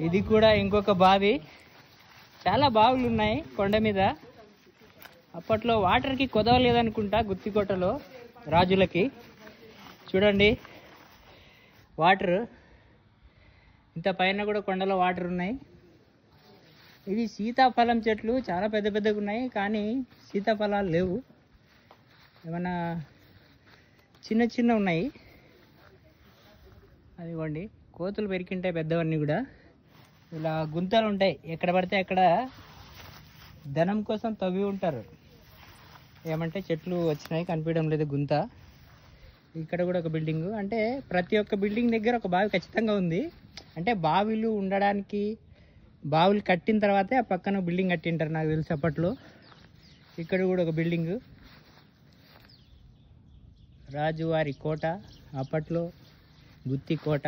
ఇది కూడా ఇంకొక బావి. చాలా బావులు ఉన్నాయి కొండ మీద. అప్పట్లో వాటర్కి కొదవలేదనుకుంటా గుత్తికోటలో రాజులకి. చూడండి వాటర్, ఇంత పైన కూడా కొండలో వాటర్ ఉన్నాయి. ఇవి సీతాఫలం చెట్లు, చాలా పెద్ద పెద్దగా ఉన్నాయి, కానీ సీతాఫలాలు లేవు. ఏమన్నా చిన్న చిన్న ఉన్నాయి. అదిగోండి కోతులు పెరికింటాయి పెద్దవన్నీ కూడా. ఇలా గుంతలు ఉంటాయి, ఎక్కడ పడితే అక్కడ ధనం కోసం తవ్వి ఉంటారు. ఏమంటే చెట్లు వచ్చినాయి కనిపించడం లేదు గుంత. ఇక్కడ కూడా ఒక బిల్డింగ్, అంటే ప్రతి ఒక్క బిల్డింగ్ దగ్గర ఒక బావి ఖచ్చితంగా ఉంది. అంటే బావిలు ఉండడానికి, బావులు కట్టిన తర్వాతే ఆ పక్కన బిల్డింగ్ కట్టింటారు నాకు తెలిసి అప్పట్లో. ఇక్కడ కూడా ఒక బిల్డింగ్, రాజువారి కోట, అప్పట్లో గుత్తి కోట.